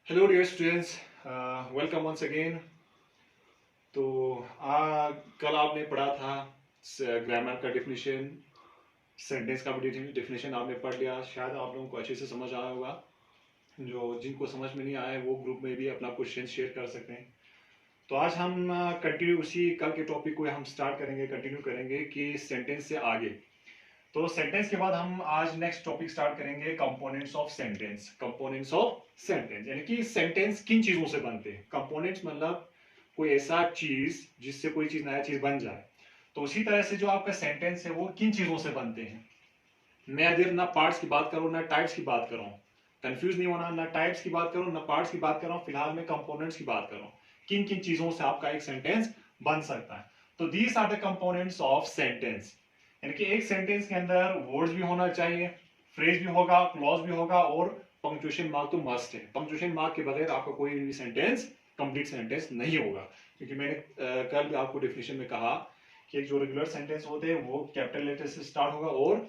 Hello dear students, welcome once again. तो कल आपने पढ़ा था ग्रामर का डेफिनेशन, सेंटेंस का भी डेफिनेशन आपने पढ़ लिया। शायद आप लोगों को अच्छे से समझ आया होगा। जो जिनको समझ में नहीं आया वो ग्रुप में भी अपना क्वेश्चन शेयर कर सकते हैं। तो आज हम कंटिन्यू उसी कल के टॉपिक को हम स्टार्ट करेंगे, कंटिन्यू करेंगे कि सेंटेंस से आगे। तो सेंटेंस के बाद हम आज नेक्स्ट टॉपिक स्टार्ट करेंगे, components of sentence. Components of sentence यानी कि सेंटेंस किन चीजों से बनते हैं। कंपोनेंट्स मतलब कोई ऐसा चीज जिससे कोई चीज नया चीज बन जाए। तो उसी तरह से जो आपका सेंटेंस है वो किन चीजों से बनते हैं। मैं अगर ना पार्ट्स की बात करूं ना टाइप्स की बात करूं, कंफ्यूज नहीं होना, ना टाइप्स की बात करूं ना पार्ट्स की बात कर रहा हूं, फिलहाल मैं कंपोनेंट्स की बात कर रहा हूं। किन किन चीजों से आपका एक सेंटेंस बन सकता है। तो these are the components of sentence. यानी कि एक सेंटेंस के अंदर वर्ड्स भी होना चाहिए, फ्रेज भी होगा, क्लॉज भी होगा और पंक्चुएशन मार्क तो मस्ट है। पंक्चुएशन मार्क के बगैर आपका कोई भी सेंटेंस कंप्लीट सेंटेंस नहीं होगा। क्योंकि मैंने कल भी आपको डेफिनेशन में कहा कि जो रेगुलर सेंटेंस होते हैं वो कैपिटल लेटर से स्टार्ट होगा और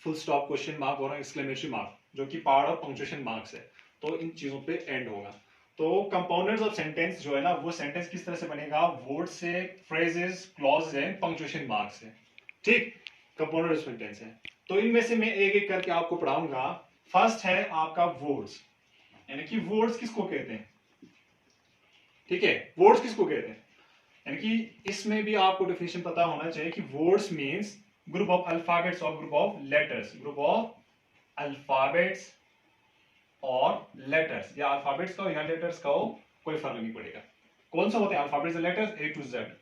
फुल स्टॉप, क्वेश्चन मार्क और एक्सक्लेमेशन मार्क जो कि पार्ट ऑफ पंक्चुएशन मार्क्स है, तो इन चीजों पे एंड होगा। तो कंपाउंडर्स ऑफ सेंटेंस जो है ना, वो सेंटेंस किस तरह से बनेगा, वर्ड से, फ्रेजेस, क्लॉज है, पंक्चुएशन मार्क्स है। ठीक, कंपाउंडर सेंटेंस है। तो इनमें से मैं एक एक करके आपको पढ़ाऊंगा। फर्स्ट है आपका वर्ड्स, यानी कि वर्ड्स किसको कहते हैं। ठीक है, वर्ड्स किसको कहते हैं, यानी कि इसमें भी आपको डेफिनेशन पता होना चाहिए कि words means group of alphabets और group of letters. Group of alphabets और लेटर्स, या अल्फाबेट्स का हो या लेटर्स का हो, कोई फर्क नहीं पड़ेगा। कौन सा होते हैं अल्फाबेट्स और letters, A to Z,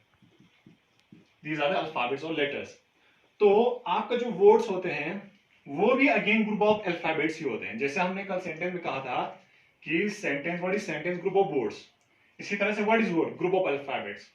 these are the alphabets और लेटर्स। तो आपका जो वर्ड्स होते हैं वो भी अगेन ग्रुप ऑफ अल्फाबेट्स ही होते हैं। जैसे हमने कल सेंटेंस में कहा था कि sentence, what is sentence, group of words. इसी तरह से what is word, group of alphabets.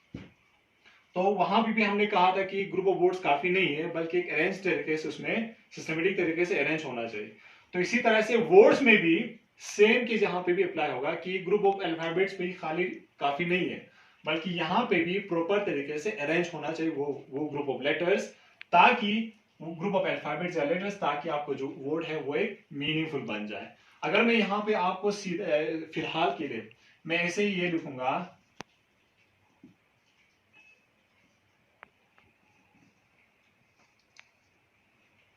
तो वहां भी हमने कहा था कि ग्रुप ऑफ वर्ड्स काफी नहीं है, बल्कि एक अरेंज तरीके से, उसमें सिस्टमेटिक तरीके से अरेंज होना चाहिए। तो इसी तरह से वर्ड्स में भी सेम चीज यहाँ पे भी अप्लाई होगा कि ग्रुप ऑफ अल्फाबेट्स भी खाली काफी नहीं है, बल्कि यहाँ पे भी प्रॉपर तरीके से अरेंज होना चाहिए वो ग्रुप ऑफ लेटर्स, ताकि ग्रुप ऑफ अल्फाबेट्स या लेटर्स, ताकि आपको जो वर्ड है वो एक मीनिंगफुल बन जाए। अगर मैं यहाँ पे आपको फिलहाल के लिए मैं ऐसे ही ये लिखूंगा,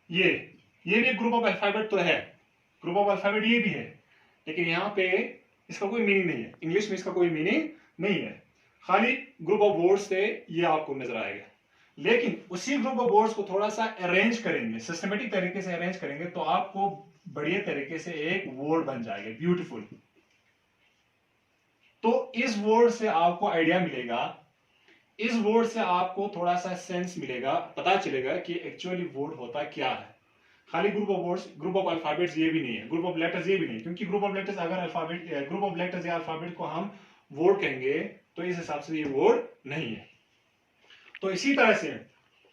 ये भी एक ग्रुप ऑफ अल्फाबेट तो है, ग्रुप ऑफ अल्फाबेट ये भी है, लेकिन यहाँ पे इसका कोई मीनिंग नहीं है। इंग्लिश में इसका कोई मीनिंग नहीं है, खाली ग्रुप ऑफ वर्ड्स से ये आपको नजर आएगा। लेकिन उसी ग्रुप ऑफ वर्ड्स को थोड़ा सा अरेंज करेंगे, सिस्टमेटिक तरीके से अरेंज करेंगे, तो आपको बढ़िया तरीके से एक वर्ड बन जाएगा, ब्यूटीफुल। तो इस वर्ड से आपको आइडिया मिलेगा, इस वर्ड से आपको थोड़ा सा सेंस मिलेगा, पता चलेगा कि एक्चुअली वर्ड होता क्या है। खाली group of words, group of alphabets ये भी नहीं है, ग्रुप ऑफ लेटर्स ये भी नहीं, क्योंकि ग्रुप ऑफ लेटर्स अगर अल्फाबेट, ग्रुप ऑफ लेटर्स या अल्फाबेट को हम वर्ड कहेंगे तो इस हिसाब से ये वर्ड नहीं है। तो इसी तरह से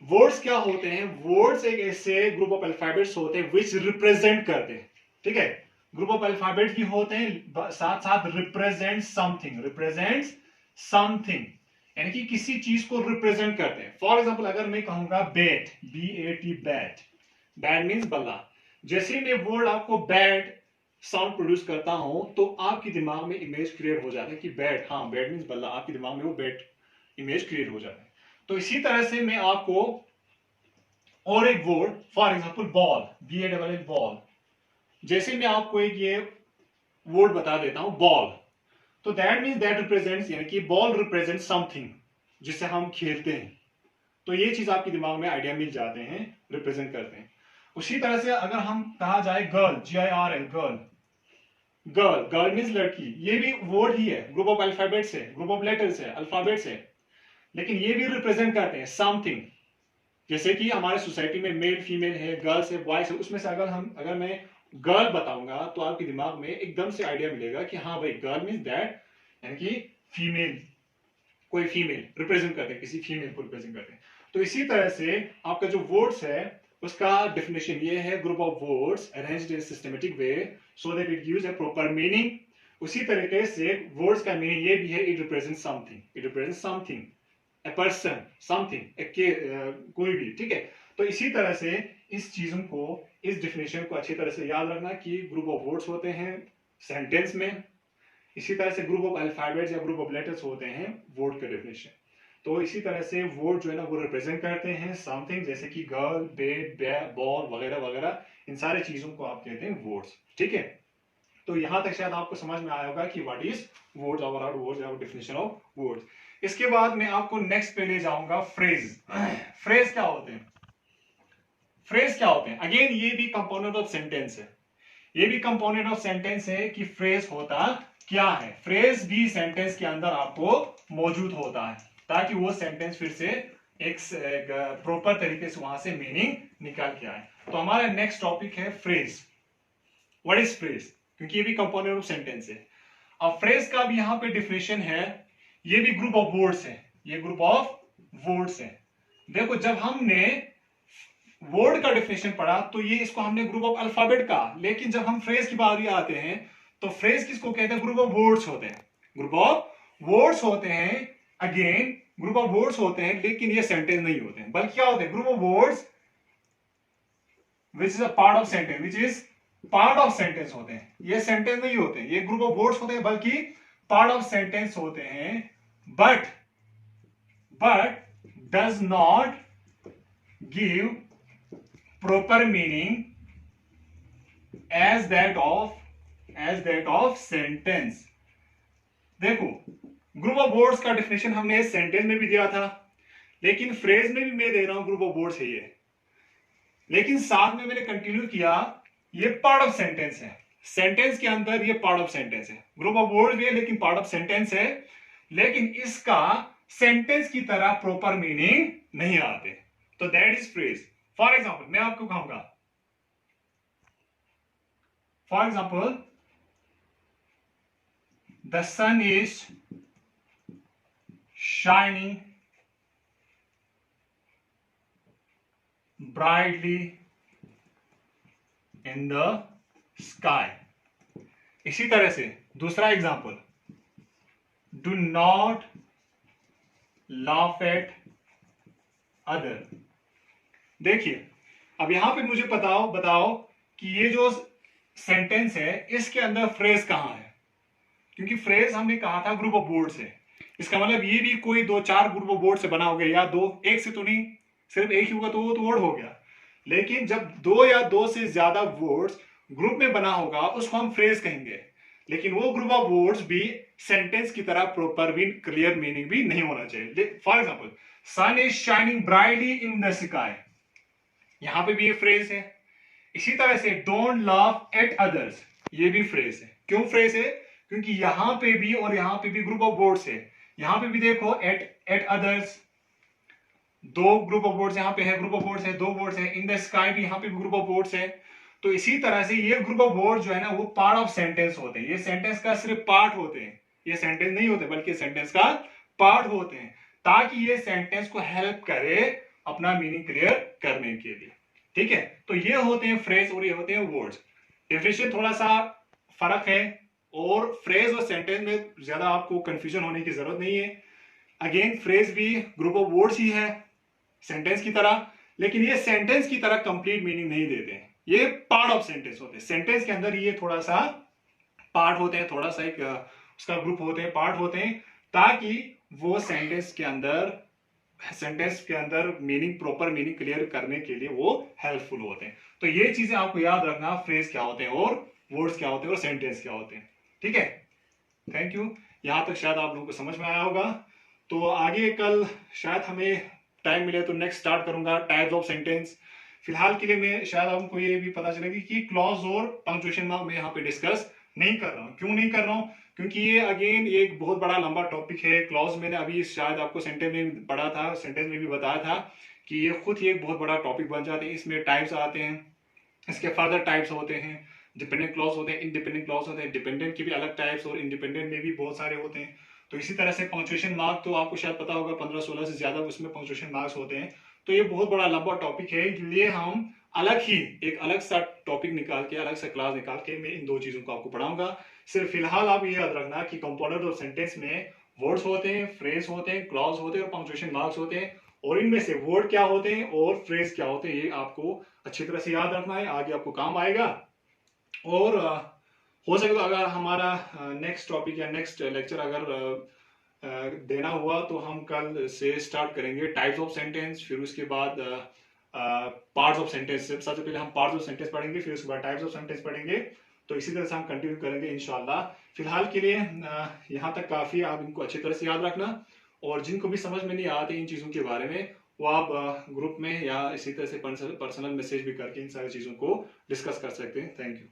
वर्ड्स क्या होते हैं, वर्ड्स एक ऐसे ग्रुप ऑफ अल्फाबेट्स होते हैं विच रिप्रेजेंट करते हैं। ठीक है, ग्रुप ऑफ अल्फाबेट भी होते हैं, साथ साथ रिप्रेजेंट समथिंग, रिप्रेजेंट समथिंग, यानी कि किसी चीज को रिप्रेजेंट करते हैं। फॉर एग्जाम्पल अगर मैं कहूंगा bat, BAT, bat, bat means बल्ला। जैसे मैं वर्ड आपको बैट साउंड प्रोड्यूस करता हूं तो आपके दिमाग में इमेज क्रिएट हो जाता है कि बैट, हाँ बैट मीन्स बल्ला, आपके दिमाग में वो बैट इमेज क्रिएट हो जाता है। तो इसी तरह से मैं आपको और एक word, for example ball, BALL, ball, जैसे मैं आपको एक ये वर्ड बता देता हूं बॉल, तो दैट मीन्स दैट रिप्रेजेंट्स, यानी कि बॉल रिप्रेजेंट समथिंग जिसे हम खेलते हैं। तो ये चीज आपके दिमाग में आइडिया मिल जाते हैं, रिप्रेजेंट करते हैं। उसी तरह से अगर हम कहा जाए girl, GIRL, girl, girl, girl means लड़की, ये भी वर्ड ही है, ग्रुप ऑफ अल्फाबेट्स है, ग्रुप ऑफ लेटर्स है, अल्फाबेट्स है, लेकिन ये भी रिप्रेजेंट करते हैं समथिंग। जैसे कि हमारे सोसाइटी में मेल फीमेल है, गर्ल्स है, बॉयज है, उसमें से अगर मैं गर्ल बताऊंगा तो आपके दिमाग में एकदम से आइडिया मिलेगा कि हाँ भाई गर्ल मीन्स दैट, यानी कि फीमेल, कोई फीमेल रिप्रेजेंट करते हैं, किसी फीमेल को रिप्रेजेंट करते हैं। तो इसी तरह से आपका जो वर्ड्स है उसका डेफिनेशन ये है, group of words arranged in systematic way so that it gives a proper meaning. उसी तरीके से वर्ड्स का मीनिंग ये भी है, it represent something, it represent something, a person, something, कोई भी। ठीक है, तो इसी तरह से इस चीजों को, इस डेफिनेशन को अच्छी तरह से याद रखना कि ग्रुप ऑफ वर्ड्स होते हैं सेंटेंस में, इसी तरह से ग्रुप ऑफ अल्फाबेट्स या ग्रुप ऑफ लेटर्स होते हैं वर्ड का डेफिनेशन। तो इसी तरह से वर्ड जो है ना वो रिप्रेजेंट करते हैं समथिंग, जैसे कि गर्ल, बेड, बॉल वगैरह वगैरह, इन सारे चीजों को आप कहते हैं वर्ड्स। ठीक है, तो यहां तक शायद आपको समझ में आया होगा कि what is words, our definition of words. इसके बाद मैं आपको नेक्स्ट पे ले जाऊंगा फ्रेज। फ्रेज क्या होते हैं? फ्रेज क्या होते हैं? अगेन ये भी कंपोनेंट ऑफ सेंटेंस है, ये भी कंपोनेंट ऑफ सेंटेंस है कि फ्रेज होता क्या है। फ्रेज भी सेंटेंस के अंदर आपको मौजूद होता है ताकि वो सेंटेंस फिर से एक प्रॉपर तरीके से वहां से मीनिंग निकाल के आए। तो हमारा नेक्स्ट टॉपिक है फ्रेज। What is phrase? क्योंकि ये भी कंपोनेंट ऑफ सेंटेंस है। अब फ्रेज का भी यहां पे डिफिनेशन है, ये भी ग्रुप ऑफ वर्ड्स है, ये ग्रुप ऑफ वर्ड्स है। देखो जब हमने वर्ड का डिफिनेशन पढ़ा तो ये इसको हमने ग्रुप ऑफ अल्फाबेट का, लेकिन जब हम फ्रेज की बात आते हैं तो फ्रेज किसको कहते हैं? ग्रुप ऑफ वर्ड्स होते हैं, ग्रुप ऑफ वर्ड्स होते हैं। अगेन ग्रुप ऑफ वर्ड्स होते हैं, लेकिन ये सेंटेंस नहीं होते हैं, बल्कि क्या होते हैं? Group of words which is a part of sentence, which is part of sentence होते हैं। ये सेंटेंस नहीं होते, ये ग्रुप ऑफ वर्ड्स होते हैं बल्कि पार्ट ऑफ सेंटेंस होते हैं। But does not give proper meaning as that of sentence. देखो ग्रुप ऑफ वर्ड्स का डिफिनेशन हमने सेंटेंस में भी दिया था, लेकिन फ्रेज में भी मैं दे रहा हूं ग्रुप ऑफ वर्ड्स है ये, लेकिन साथ में मैंने कंटिन्यू किया ये पार्ट ऑफ सेंटेंस है। सेंटेंस के अंदर ये पार्ट ऑफ सेंटेंस है, ग्रुप ऑफ वर्ड्स भी है लेकिन पार्ट ऑफ सेंटेंस है, लेकिन इसका सेंटेंस की तरह प्रॉपर मीनिंग नहीं आते। तो that is phrase. For example मैं आपको कहूंगा, for example the sun is shining brightly in the sky। इसी तरह से दूसरा example, do not laugh at other। देखिए अब यहां पे मुझे बताओ कि ये जो सेंटेंस है इसके अंदर फ्रेज कहां है? क्योंकि फ्रेज हमने कहा था ग्रुप ऑफ वर्ड्स है, इसका मतलब ये भी कोई 2-4 ग्रुप ऑफ वर्ड से बना हो गया, या दो, एक से तो नहीं, सिर्फ एक ही होगा तो वो तो वर्ड हो गया। लेकिन जब 2 या 2 से ज्यादा वर्ड्स ग्रुप में बना होगा उसको हम फ्रेज कहेंगे, लेकिन वो ग्रुप ऑफ वर्ड्स भी सेंटेंस की तरह प्रॉपर भी क्लियर मीनिंग भी नहीं होना चाहिए। For example sun is shining brightly in the sky, यहां पे भी ये फ्रेज है। इसी तरह से डोंट लाफ एट अदर्स, ये भी फ्रेज है। क्यों फ्रेज है? क्योंकि यहां पे भी और यहां पे भी ग्रुप ऑफ वर्ड्स है। यहां पे भी देखो एट अदर्स, दो ग्रुप ऑफ वर्ड्स यहां पे है, ग्रुप ऑफ वर्ड्स है, दो वर्ड्स है। इन द स्काई भी यहां पे भी ग्रुप ऑफ वर्ड्स है। तो इसी तरह से ये ग्रुप ऑफ वर्ड्स जो है ना वो पार्ट ऑफ सेंटेंस होते हैं, ये सेंटेंस का सिर्फ पार्ट होते हैं, ये सेंटेंस नहीं होते बल्कि सेंटेंस का पार्ट होते हैं, ताकि ये सेंटेंस को हेल्प करे अपना मीनिंग क्लियर करने के लिए। ठीक है, तो ये होते हैं फ्रेज और ये होते हैं वर्ड्स। डेफिनेशन थोड़ा सा फर्क है, और फ्रेज और सेंटेंस में ज्यादा आपको कंफ्यूजन होने की जरूरत नहीं है। अगेन फ्रेज भी ग्रुप ऑफ वर्ड्स ही है सेंटेंस की तरह, लेकिन ये सेंटेंस की तरह कंप्लीट मीनिंग नहीं देते हैं, ये पार्ट ऑफ सेंटेंस होते हैं। सेंटेंस के अंदर ये थोड़ा सा पार्ट होते हैं, थोड़ा सा एक उसका ग्रुप होते हैं, पार्ट होते हैं, ताकि वो सेंटेंस के अंदर मीनिंग, प्रॉपर मीनिंग क्लियर करने के लिए वो हेल्पफुल होते हैं। तो ये चीजें आपको याद रखना, फ्रेज क्या होते हैं और वर्ड्स क्या होते हैं और सेंटेंस क्या होते हैं। ठीक है, थैंक यू। यहां तक शायद आप लोगों को समझ में आया होगा। तो आगे कल शायद हमें टाइम मिले तो नेक्स्ट स्टार्ट करूंगा टाइप्स ऑफ सेंटेंस। फिलहाल के लिए मैं शायद आपको ये भी पता चलेगी कि क्लॉज और पंक्चुएशन मार्क मैं यहाँ पे डिस्कस नहीं कर रहा हूँ। क्यों नहीं कर रहा हूँ? क्योंकि ये अगेन ये एक बहुत बड़ा लंबा टॉपिक है। क्लॉज मैंने अभी शायद आपको सेंटेंस में पढ़ा था, सेंटेंस में भी बताया था कि ये खुद ही एक बहुत बड़ा टॉपिक बन जाते हैं। इसमें टाइप्स आते हैं, इसके फर्दर टाइप्स होते हैं, डिपेंडेंट क्लॉज होते हैं, इंडिपेंडेंट क्लॉज होते हैं, डिपेंडेंट की भी अलग टाइप्स और इंडिपेंडेंट में भी बहुत सारे होते हैं। तो इसी तरह से पंक्चुएशन मार्क तो आपको शायद पता होगा 15-16 से ज्यादा उसमें पंक्चुएशन मार्क्स होते हैं। तो ये बहुत बड़ा लंबा टॉपिक है, इसलिए हम एक अलग सा टॉपिक निकाल के, अलग सा क्लास निकाल के मैं इन दो चीजों को आपको पढ़ाऊंगा। सिर्फ फिलहाल आप ये याद रखना कि कंपोनेंट ऑफ सेंटेंस में वर्ड्स होते हैं, फ्रेज होते हैं, क्लॉज होते हैं और पंक्चुएशन मार्क्स होते हैं, और इनमें से वर्ड क्या होते हैं और फ्रेज क्या होते हैं ये आपको अच्छी तरह से याद रखना है, आगे आपको काम आएगा। और हो सके तो अगर हमारा नेक्स्ट टॉपिक या नेक्स्ट लेक्चर अगर देना हुआ तो हम कल से स्टार्ट करेंगे टाइप्स ऑफ सेंटेंस, फिर उसके बाद पार्ट्स ऑफ सेंटेंस। सबसे पहले हम पार्ट्स ऑफ सेंटेंस पढ़ेंगे, फिर उसके बाद टाइप्स ऑफ सेंटेंस पढ़ेंगे। तो इसी तरह से हम कंटिन्यू करेंगे इंशाल्लाह। फिलहाल के लिए यहाँ तक काफी, आप इनको अच्छी तरह से याद रखना, और जिनको भी समझ में नहीं आती इन चीजों के बारे में वो आप ग्रुप में या इसी तरह से पर्सनल मैसेज भी करके इन सारी चीजों को डिस्कस कर सकते हैं। Thank you.